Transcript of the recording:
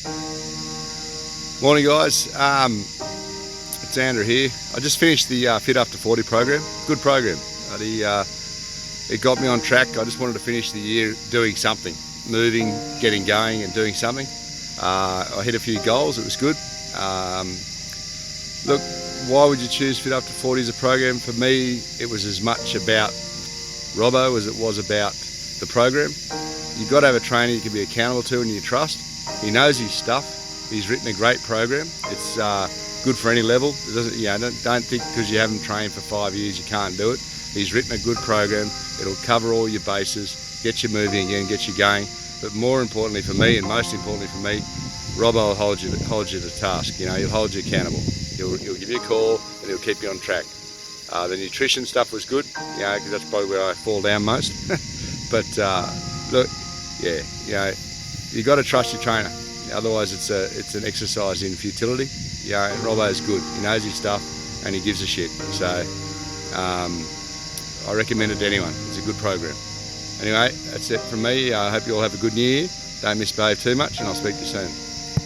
Morning guys, it's Andrew here. I just finished the Fit Up to 40 program. Good program. It got me on track. I just wanted to finish the year doing something, moving, getting going and doing something. I hit a few goals, it was good. Look, why would you choose Fit Up to 40 as a program? For me, it was as much about Robbo as it was about the program. You've got to have a trainer you can be accountable to and you trust. He knows his stuff. He's written a great program. It's good for any level. It doesn't, don't think because you haven't trained for 5 years you can't do it. He's written a good program. It'll cover all your bases, get you moving again, get you going. But more importantly for me, and most importantly for me, Robbo will hold you to task. He'll hold you accountable. He'll give you a call and he'll keep you on track. The nutrition stuff was good, because that's probably where I fall down most. But look, you got to trust your trainer. Otherwise, it's an exercise in futility. And Robbo's good. He knows his stuff and he gives a shit. So I recommend it to anyone. It's a good program. Anyway, that's it from me. I hope you all have a good new year. Don't misbehave too much, and I'll speak to you soon.